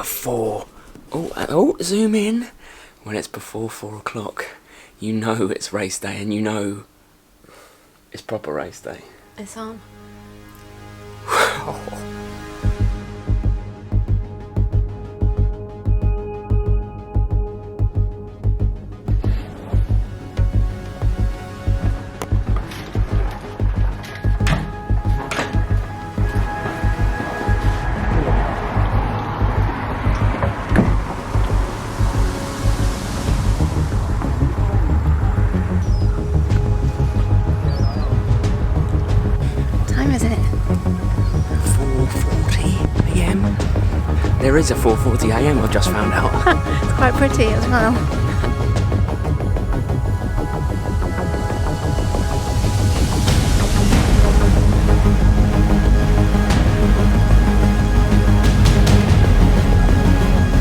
before, zoom in, when it's before 4 o'clock, you know it's race day, and you know it's proper race day. It's on. There is a 4:40 AM, I've just found out. It's quite pretty as well.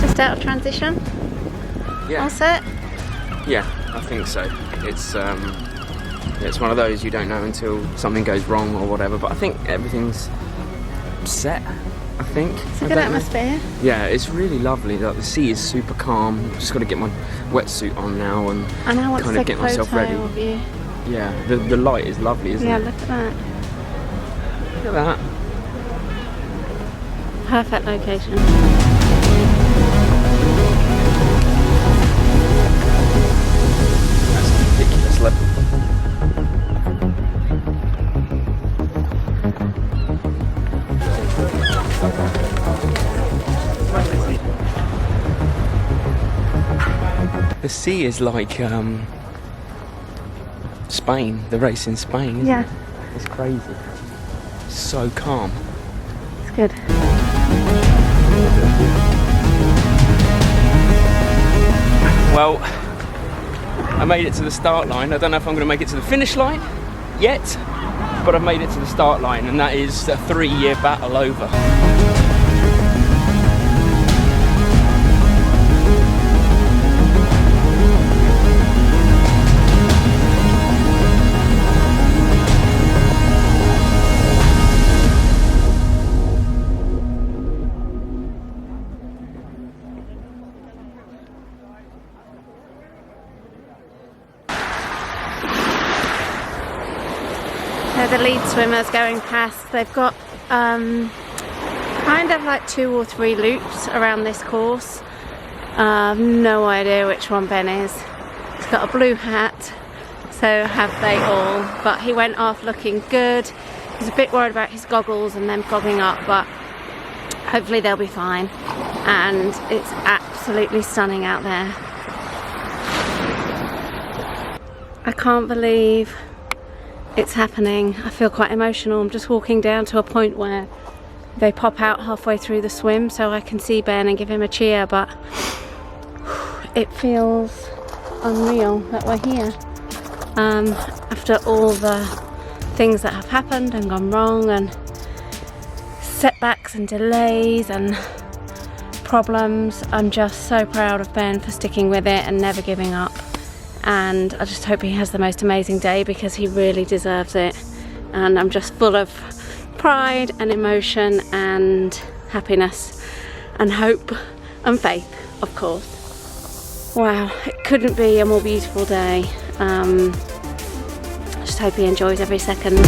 Just out of transition? Yeah. All set? Yeah, I think so. It's one of those you don't know until something goes wrong or whatever, but I think everything's set. I think. It's a good atmosphere. Yeah, it's really lovely. Like, the sea is super calm. Just got to get my wetsuit on now and kind of get myself ready. Of you. Yeah, the light is lovely, isn't it? Yeah, look at that. Look at that. Perfect location. That's ridiculous level. The sea is like Spain, the race in Spain, isn't it? It's crazy. It's so calm. It's good. Well, I made it to the start line. I don't know if I'm going to make it to the finish line yet, but I've made it to the start line, and that is a 3-year battle over. They're the lead swimmers going past. They've got kind of like 2 or 3 loops around this course. No idea which one Ben is. He's got a blue hat, so have they all. But he went off looking good. He's a bit worried about his goggles and them fogging up, but hopefully they'll be fine. And it's absolutely stunning out there. I can't believe it's happening. I feel quite emotional. I'm just walking down to a point where they pop out halfway through the swim so I can see Ben and give him a cheer, but it feels unreal that we're here. After all the things that have happened and gone wrong, and setbacks and delays and problems, I'm just so proud of Ben for sticking with it and never giving up. And I just hope he has the most amazing day, because he really deserves it. And I'm just full of pride and emotion and happiness and hope and faith, of course. Wow, it couldn't be a more beautiful day. I just hope he enjoys every second.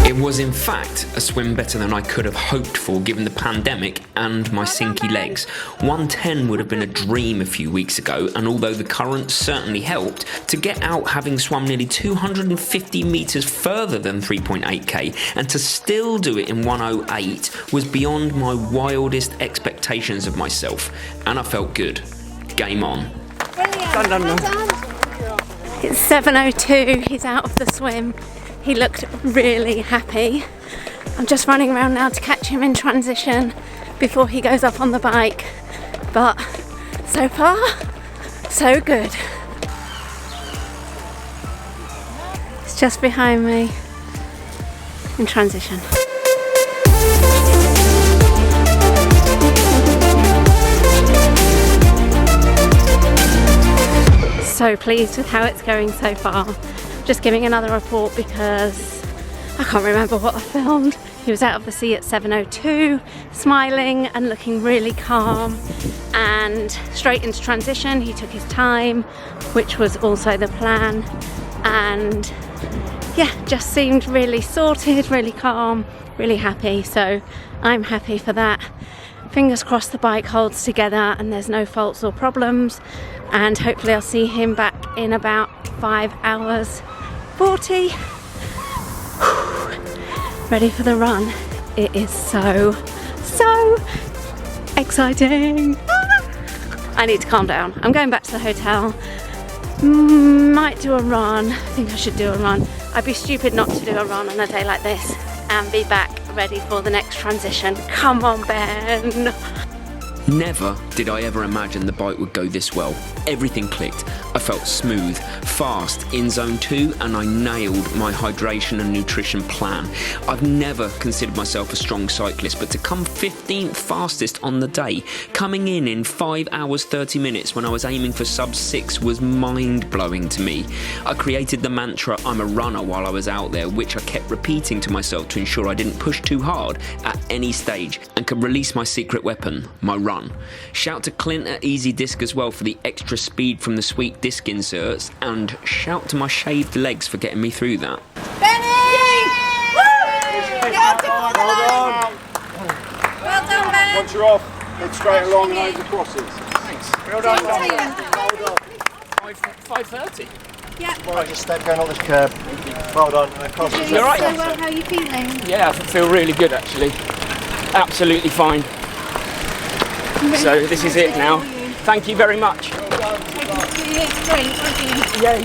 It was in fact a swim better than I could have hoped for, given the pandemic and my sinky legs. 1:10 would have been a dream a few weeks ago, and although the current certainly helped, to get out having swum nearly 250 metres further than 3.8k and to still do it in 1:08 was beyond my wildest expectations of myself, and I felt good. Game on. Brilliant. Well done. It's 7:02, he's out of the swim. He looked really happy. I'm just running around now to catch him in transition before he goes up on the bike. But so far, so good. It's just behind me in transition. So pleased with how it's going so far. Just giving another report because I can't remember what I filmed. He was out of the sea at 7:02, smiling and looking really calm, and straight into transition. He took his time, which was also the plan, and yeah, just seemed really sorted, really calm, really happy. So I'm happy for that. Fingers crossed the bike holds together and there's no faults or problems, and hopefully I'll see him back in about 5 hours 40. Ready for the run. It is so exciting. I need to calm down. I'm going back to the hotel. Might do a run. I think I should do a run. I'd be stupid not to do a run on a day like this and be back ready for the next transition. Come on, Ben. Never did I ever imagine the bike would go this well. Everything clicked. I felt smooth, fast in zone 2, and I nailed my hydration and nutrition plan. I've never considered myself a strong cyclist, but to come 15th fastest on the day, coming in 5 hours 30 minutes when I was aiming for sub 6 was mind-blowing to me. I created the mantra, I'm a runner, while I was out there, which I kept repeating to myself to ensure I didn't push too hard at any stage and could release my secret weapon, my run. Shout to Clint at Easy Disc as well for the extra speed from the sweet disc inserts, and shout to my shaved legs for getting me through that. Benny! Well done, Ben. Once you're off, head straight along and over the crosses. Thanks. Well done, Tom. Well done. 5:30. Yeah. Right, just step down on this curb. Well done. And crosses. You all right? So well, how are you feeling? Yeah, I feel really good actually. Absolutely fine. So this is it now. Thank you very much. Yeah.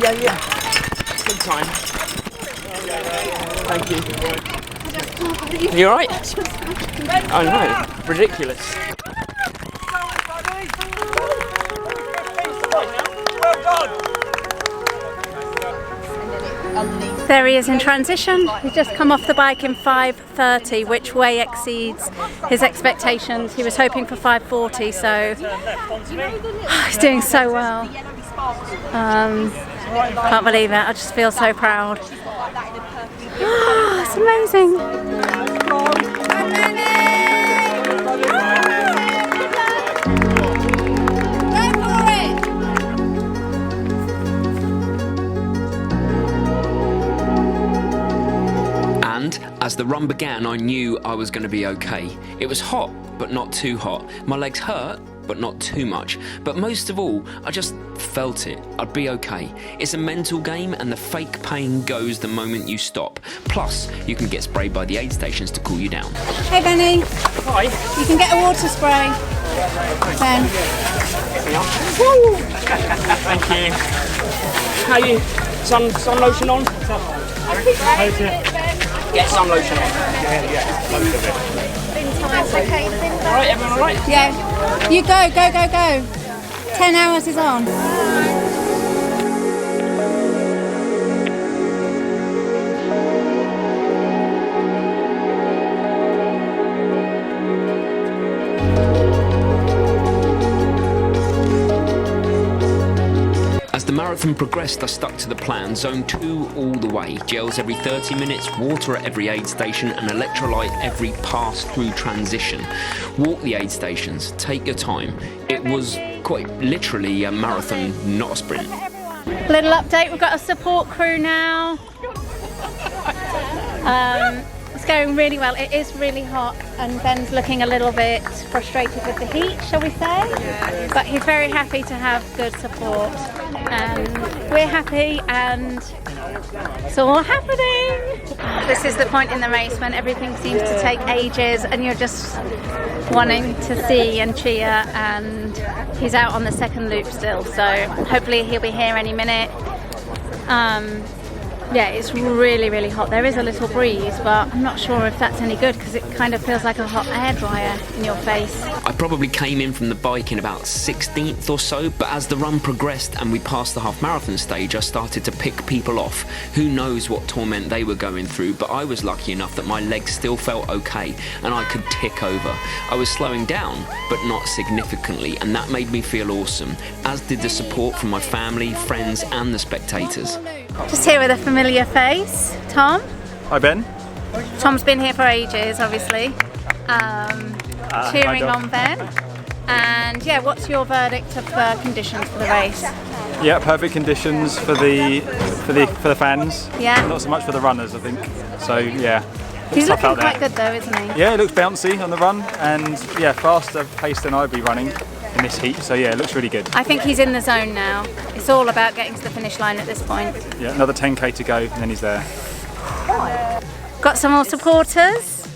Good time. Thank you. You all right? I know. Ridiculous. There he is in transition. He's just come off the bike in 5:30, which way exceeds his expectations. He was hoping for 5:40, so he's doing so well. Can't believe it. I just feel so proud. It's amazing. As the run began, I knew I was going to be okay. It was hot, but not too hot. My legs hurt, but not too much. But most of all, I just felt it. I'd be okay. It's a mental game, and the fake pain goes the moment you stop. Plus, you can get sprayed by the aid stations to cool you down. Hey, Benny. Hi. You can get a water spray. Ben. Woo! Thank you. How are you? Sun lotion on? Get sun lotion on. That's okay. Alright, everyone alright? Yeah. You go. 10 hours is on. As the marathon progressed, I stuck to the plan. Zone 2 all the way. Gels every 30 minutes, water at every aid station, and electrolyte every pass-through transition. Walk the aid stations. Take your time. It was quite literally a marathon, not a sprint. Little update, we've got a support crew now. It's going really well. It is really hot, and Ben's looking a little bit frustrated with the heat, shall we say? But he's very happy to have good support, and we're happy, and it's all happening. This is the point in the race when everything seems to take ages and you're just wanting to see and cheer, and he's out on the second loop still, so hopefully he'll be here any minute. Yeah, it's really hot. There is a little breeze, but I'm not sure if that's any good because it kind of feels like a hot hairdryer in your face. I probably came in from the bike in about 16th or so, but as the run progressed and we passed the half marathon stage, I started to pick people off. Who knows what torment they were going through, but I was lucky enough that my legs still felt okay and I could tick over. I was slowing down, but not significantly, and that made me feel awesome, as did the support from my family, friends and the spectators. Just here with a familiar face, Tom. Hi, Ben. Tom's been here for ages, obviously, cheering on Ben. And yeah, what's your verdict of the conditions for the race? Yeah, perfect conditions for the fans. Yeah. Not so much for the runners, I think. So yeah. He's tough looking out there. quite good though, isn't he? Yeah, it looks bouncy on the run, and yeah, faster pace than I'd be running in this heat. So yeah, it looks really good. I think he's in the zone now. It's all about getting to the finish line at this point. Yeah, another 10k to go, and then he's there. Got some more supporters.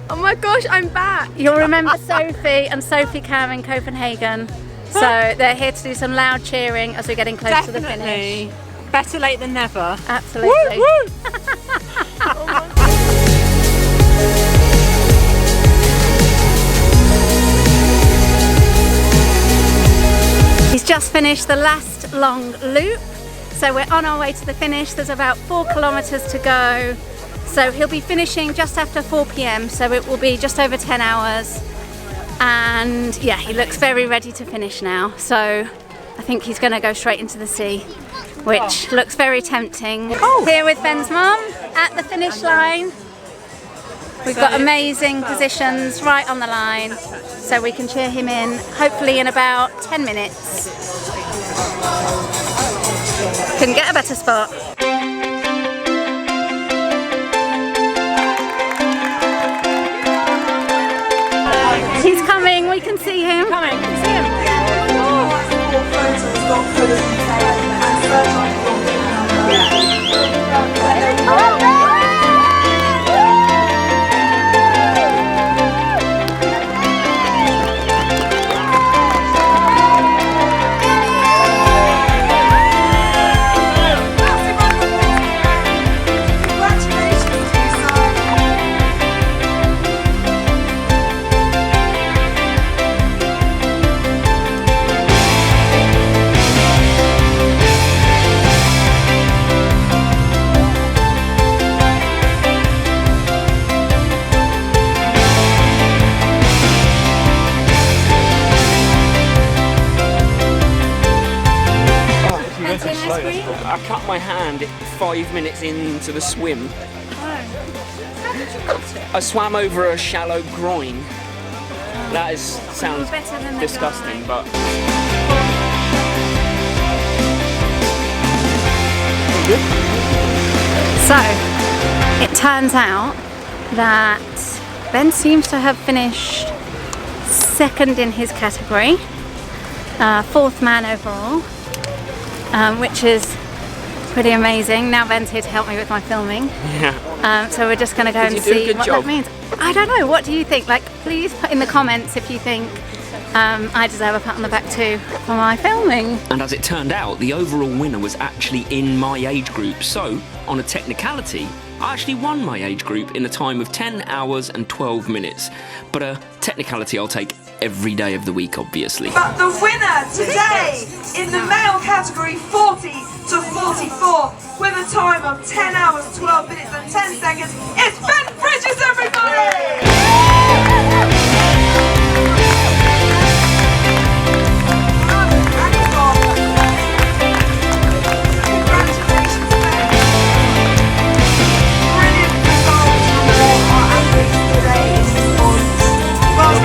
Oh my gosh, I'm back! You'll remember Sophie and Sophie Cam in Copenhagen. So they're here to do some loud cheering as we're getting close to the finish. Better late than never. Absolutely. He's just finished the last long loop, so we're on our way to the finish. There's about 4 kilometers to go, so he'll be finishing just after 4 p.m, so it will be just over 10 hours. And yeah, he looks very ready to finish now, so I think he's going to go straight into the sea, which looks very tempting. Here with Ben's mum at the finish line. We've got amazing positions right on the line, so we can cheer him in, hopefully in about 10 minutes. Couldn't get a better spot. He's coming, we can see him. Coming, see him. I cut my hand 5 minutes into the swim. How did you cut it? I swam over a shallow groin. That sounds better than the disgusting, guy. but So, it turns out that Ben seems to have finished second in his category, 4th man overall, which is pretty amazing. Now Ben's here to help me with my filming. yeah. So we're just going to go and you do a see good what job? that means. I don't know, what do you think? Like, please put in the comments if you think I deserve a pat on the back too for my filming. And as it turned out, the overall winner was actually in my age group. So, on a technicality, I actually won my age group in a time of 10 hours and 12 minutes. But a technicality I'll take every day of the week, obviously. But the winner today in the male category 40 to 44 with a time of 10 hours, 12 minutes and 10 seconds is Ben Bridges, everybody! Congratulations, Ben. Brilliant results from all our athletes today. Well,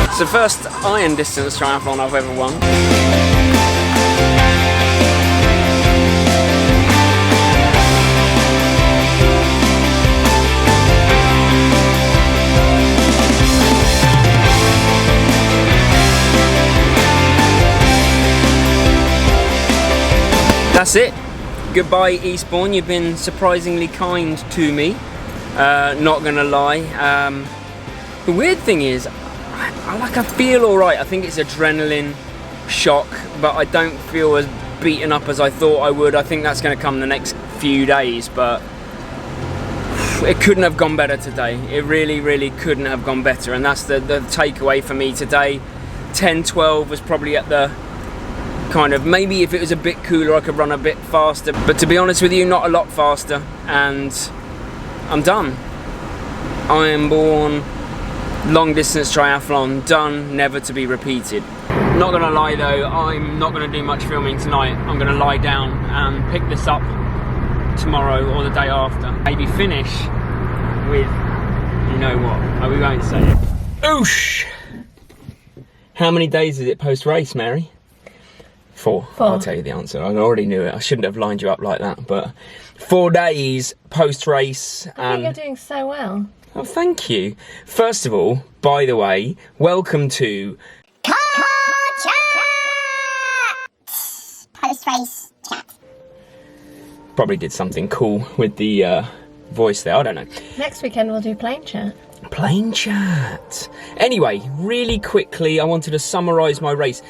it's the first iron distance triathlon I've ever won. That's it. Goodbye Eastbourne, you've been surprisingly kind to me, not gonna lie. The weird thing is, I feel alright. I think it's adrenaline shock, but I don't feel as beaten up as I thought I would. I think that's going to come the next few days, but it couldn't have gone better today. It really, really couldn't have gone better, and that's the takeaway for me today. 10-12 was probably at the kind of, maybe if it was a bit cooler I could run a bit faster, but to be honest with you, not a lot faster. And I'm done. Ironbourne Long Distance Triathlon, done, never to be repeated. Not gonna lie though, I'm not gonna do much filming tonight. I'm gonna lie down and pick this up tomorrow or the day after. Maybe finish with, you know what, we won't say it. Oosh! How many days is it post-race, Mary? 4. I'll tell you the answer. I already knew it. I shouldn't have lined you up like that, but 4 days post-race. I think you're doing so well. Oh, thank you. First of all, by the way, welcome to Caaaaaaar Chaaaaaaat! Post-race chat. Probably did something cool with the voice there. I don't know. Next weekend we'll do plane chat. Plane chat. Anyway, really quickly, I wanted to summarise my race.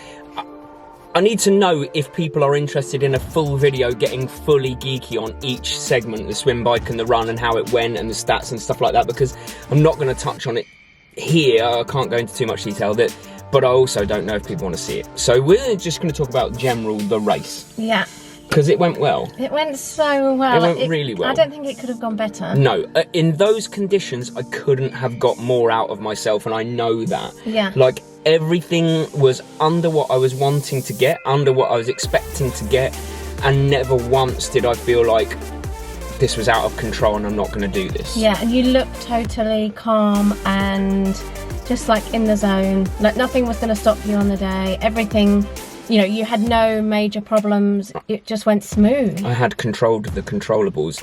I need to know if people are interested in a full video getting fully geeky on each segment, the swim, bike and the run and how it went and the stats and stuff like that, because I'm not going to touch on it here. I can't go into too much detail, but I also don't know if people want to see it. So we're just going to talk about the race. Yeah. Because it went well. It went so well. It went really well. I don't think it could have gone better. No, in those conditions, I couldn't have got more out of myself, and I know that. Yeah. Like, everything was under what I was wanting to get, under what I was expecting to get, and never once did I feel like this was out of control and I'm not going to do this. Yeah, and you looked totally calm and just like in the zone. Like nothing was going to stop you on the day. Everything... You know, you had no major problems, it just went smooth. I had control of the controllables.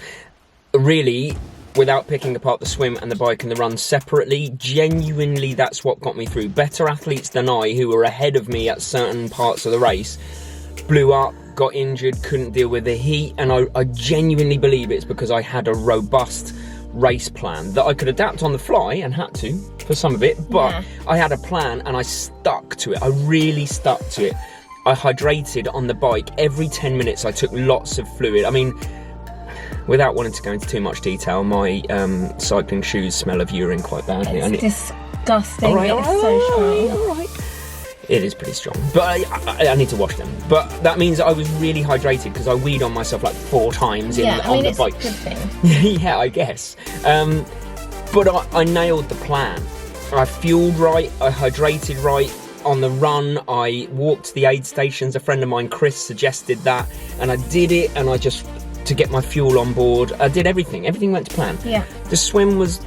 Really, without picking apart the swim and the bike and the run separately, genuinely that's what got me through. Better athletes than I, who were ahead of me at certain parts of the race, blew up, got injured, couldn't deal with the heat, and I genuinely believe it's because I had a robust race plan that I could adapt on the fly, and had to for some of it, but yeah. I had a plan and I stuck to it. I really stuck to it. I hydrated on the bike every 10 minutes. I took lots of fluid. I mean, without wanting to go into too much detail, my cycling shoes smell of urine quite badly. It's disgusting. All right, it's so strong. All right. It is pretty strong, but I need to wash them. But that means I was really hydrated because I weed on myself like 4 times on the bike. It's a good thing. Yeah, I guess. But I nailed the plan. I fueled right, I hydrated right. On the run, I walked to the aid stations. A friend of mine, Chris, suggested that, and I did it, and to get my fuel on board, I did everything. Everything went to plan. Yeah. The swim I was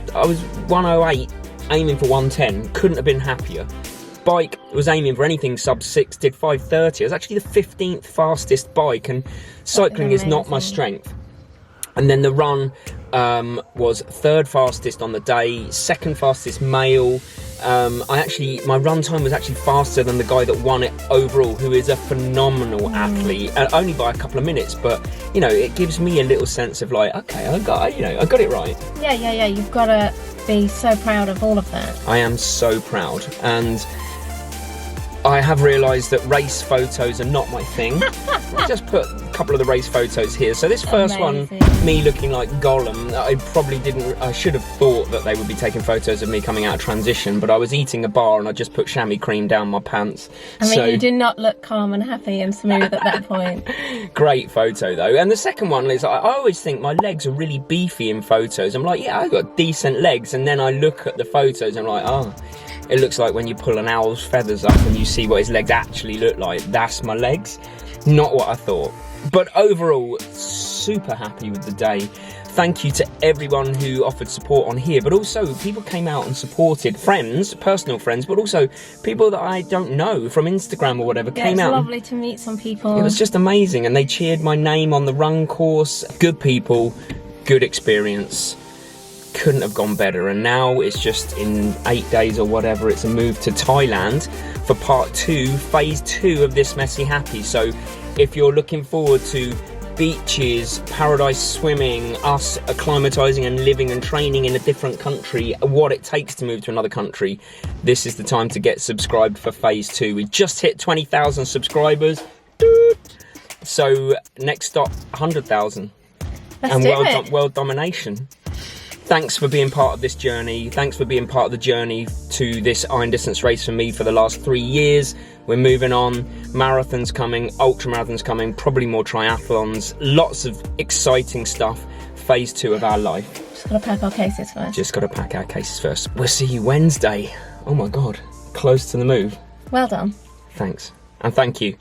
1:08, aiming for 1:10. Couldn't have been happier. Bike was aiming for anything sub 6, did 5:30. I was actually the 15th fastest bike, and cycling is not my strength. And then the run was 3rd fastest on the day, 2nd fastest male. My run time was actually faster than the guy that won it overall, who is a phenomenal athlete, only by a couple of minutes, but you know, it gives me a little sense of like, okay, I got it right. Yeah, you've got to be so proud of all of that. I am so proud, and I have realised that race photos are not my thing. I just put a couple of the race photos here. So this first one, me looking like Gollum, I should have thought that they would be taking photos of me coming out of transition, but I was eating a bar and I just put chamois cream down my pants. I mean, you did not look calm and happy and smooth at that point. Great photo though. And the second one is, I always think my legs are really beefy in photos. I'm like, yeah, I've got decent legs. And then I look at the photos and I'm like, oh, it looks like when you pull an owl's feathers up and you see what his legs actually look like. That's my legs. Not what I thought. But overall, super happy with the day. Thank you to everyone who offered support on here, but also people came out and supported, friends, personal friends, but also people that I don't know from Instagram or whatever came out. It's lovely to meet some people. It was just amazing, and they cheered my name on the run course. Good people, good experience. Couldn't have gone better, and now it's just in 8 days or whatever, it's a move to Thailand for part 2, phase 2 of this Messy Happy. So if you're looking forward to beaches, paradise swimming, us acclimatizing and living and training in a different country, what it takes to move to another country, this is the time to get subscribed for phase 2. We just hit 20,000 subscribers. So next stop, 100,000. And world domination. Thanks for being part of this journey. Thanks for being part of the journey to this iron distance race for me for the last 3 years. We're moving on. Marathons coming, ultra marathons coming, probably more triathlons. Lots of exciting stuff. phase 2 of our life. Just gotta pack our cases first. Just gotta pack our cases first. We'll see you Wednesday. Oh my God, close to the move. Well done. Thanks. And thank you.